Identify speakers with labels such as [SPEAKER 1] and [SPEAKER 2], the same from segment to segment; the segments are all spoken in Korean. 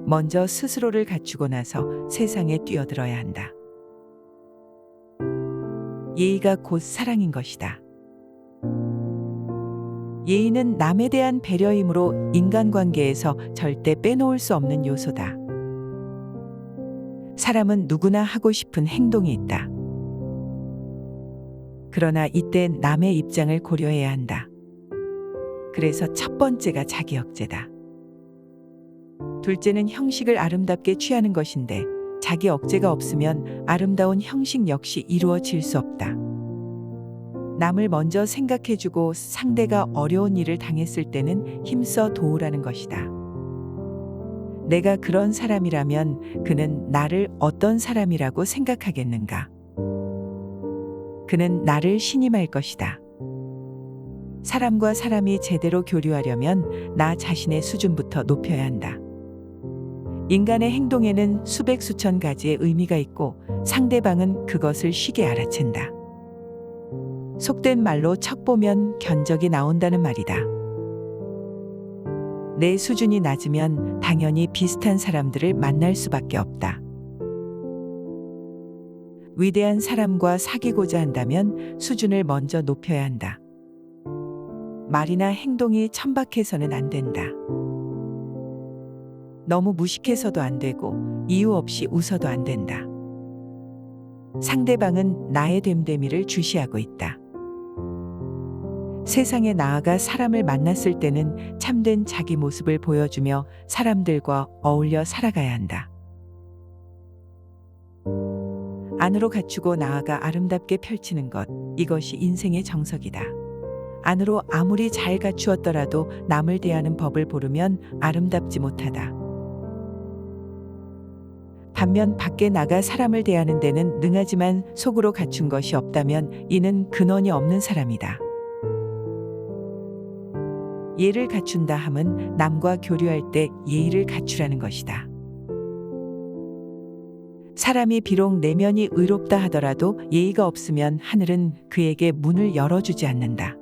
[SPEAKER 1] 먼저 스스로를 갖추고 나서 세상에 뛰어들어야 한다. 예의가 곧 사랑인 것이다. 예의는 남에 대한 배려이므로 인간관계에서 절대 빼놓을 수 없는 요소다. 사람은 누구나 하고 싶은 행동이 있다. 그러나 이때 남의 입장을 고려해야 한다. 그래서 첫 번째가 자기 억제다. 둘째는 형식을 아름답게 취하는 것인데 자기 억제가 없으면 아름다운 형식 역시 이루어질 수 없다. 남을 먼저 생각해주고 상대가 어려운 일을 당했을 때는 힘써 도우라는 것이다. 내가 그런 사람이라면 그는 나를 어떤 사람이라고 생각하겠는가? 그는 나를 신임할 것이다. 사람과 사람이 제대로 교류하려면 나 자신의 수준부터 높여야 한다. 인간의 행동에는 수백 수천 가지의 의미가 있고 상대방은 그것을 쉽게 알아챈다. 속된 말로 척 보면 견적이 나온다는 말이다. 내 수준이 낮으면 당연히 비슷한 사람들을 만날 수밖에 없다. 위대한 사람과 사귀고자 한다면 수준을 먼저 높여야 한다. 말이나 행동이 천박해서는 안 된다. 너무 무식해서도 안 되고 이유 없이 웃어도 안 된다. 상대방은 나의 됨됨이를 주시하고 있다. 세상에 나아가 사람을 만났을 때는 참된 자기 모습을 보여주며 사람들과 어울려 살아가야 한다. 안으로 갖추고 나아가 아름답게 펼치는 것, 이것이 인생의 정석이다. 안으로 아무리 잘 갖추었더라도 남을 대하는 법을 모르면 아름답지 못하다. 반면 밖에 나가 사람을 대하는 데는 능하지만 속으로 갖춘 것이 없다면 이는 근원이 없는 사람이다. 예를 갖춘다 함은 남과 교류할 때 예의를 갖추라는 것이다. 사람이 비록 내면이 의롭다 하더라도 예의가 없으면 하늘은 그에게 문을 열어주지 않는다.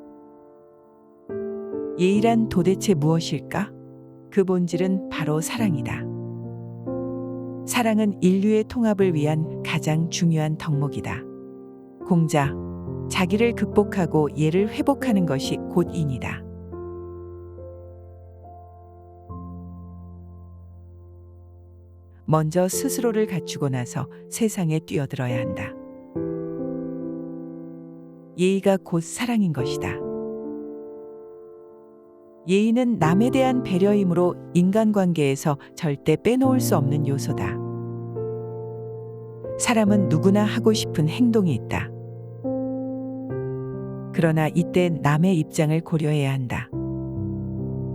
[SPEAKER 1] 예의란 도대체 무엇일까? 그 본질은 바로 사랑이다. 사랑은 인류의 통합을 위한 가장 중요한 덕목이다. 공자, 자기를 극복하고 예를 회복하는 것이 곧 인이다. 먼저 스스로를 갖추고 나서 세상에 뛰어들어야 한다. 예의가 곧 사랑인 것이다. 예의는 남에 대한 배려이므로 인간관계에서 절대 빼놓을 수 없는 요소다. 사람은 누구나 하고 싶은 행동이 있다. 그러나 이때 남의 입장을 고려해야 한다.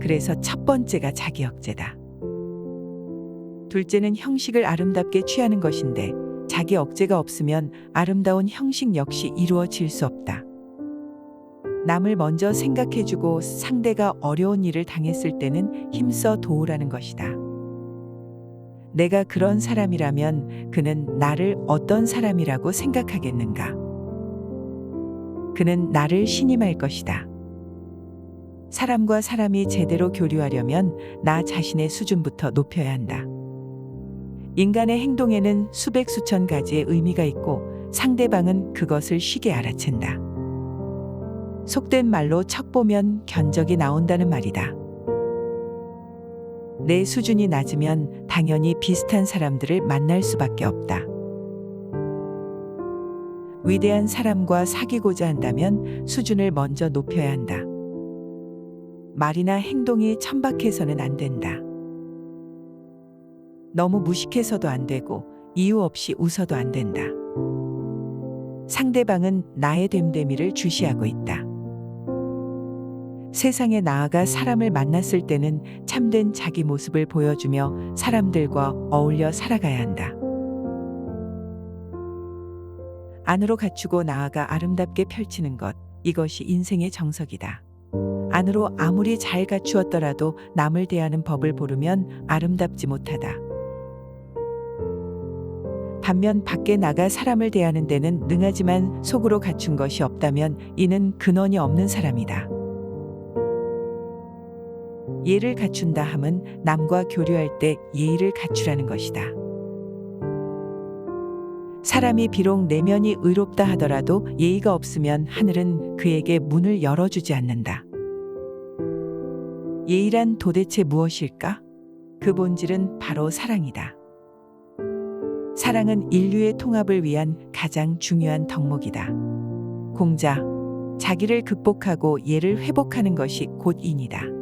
[SPEAKER 1] 그래서 첫 번째가 자기 억제다. 둘째는 형식을 아름답게 취하는 것인데 자기 억제가 없으면 아름다운 형식 역시 이루어질 수 없다. 남을 먼저 생각해주고 상대가 어려운 일을 당했을 때는 힘써 도우라는 것이다. 내가 그런 사람이라면 그는 나를 어떤 사람이라고 생각하겠는가? 그는 나를 신임할 것이다. 사람과 사람이 제대로 교류하려면 나 자신의 수준부터 높여야 한다. 인간의 행동에는 수백 수천 가지의 의미가 있고 상대방은 그것을 쉽게 알아챈다. 속된 말로 척 보면 견적이 나온다는 말이다. 내 수준이 낮으면 당연히 비슷한 사람들을 만날 수밖에 없다. 위대한 사람과 사귀고자 한다면 수준을 먼저 높여야 한다. 말이나 행동이 천박해서는 안 된다. 너무 무식해서도 안 되고 이유 없이 웃어도 안 된다. 상대방은 나의 됨됨이를 주시하고 있다. 세상에 나아가 사람을 만났을 때는 참된 자기 모습을 보여주며 사람들과 어울려 살아가야 한다. 안으로 갖추고 나아가 아름답게 펼치는 것, 이것이 인생의 정석이다. 안으로 아무리 잘 갖추었더라도 남을 대하는 법을 모르면 아름답지 못하다. 반면 밖에 나가 사람을 대하는 데는 능하지만 속으로 갖춘 것이 없다면 이는 근원이 없는 사람이다. 예를 갖춘다 함은 남과 교류할 때 예의를 갖추라는 것이다. 사람이 비록 내면이 의롭다 하더라도 예의가 없으면 하늘은 그에게 문을 열어주지 않는다. 예의란 도대체 무엇일까? 그 본질은 바로 사랑이다. 사랑은 인류의 통합을 위한 가장 중요한 덕목이다. 공자, 자기를 극복하고 예를 회복하는 것이 곧 인이다.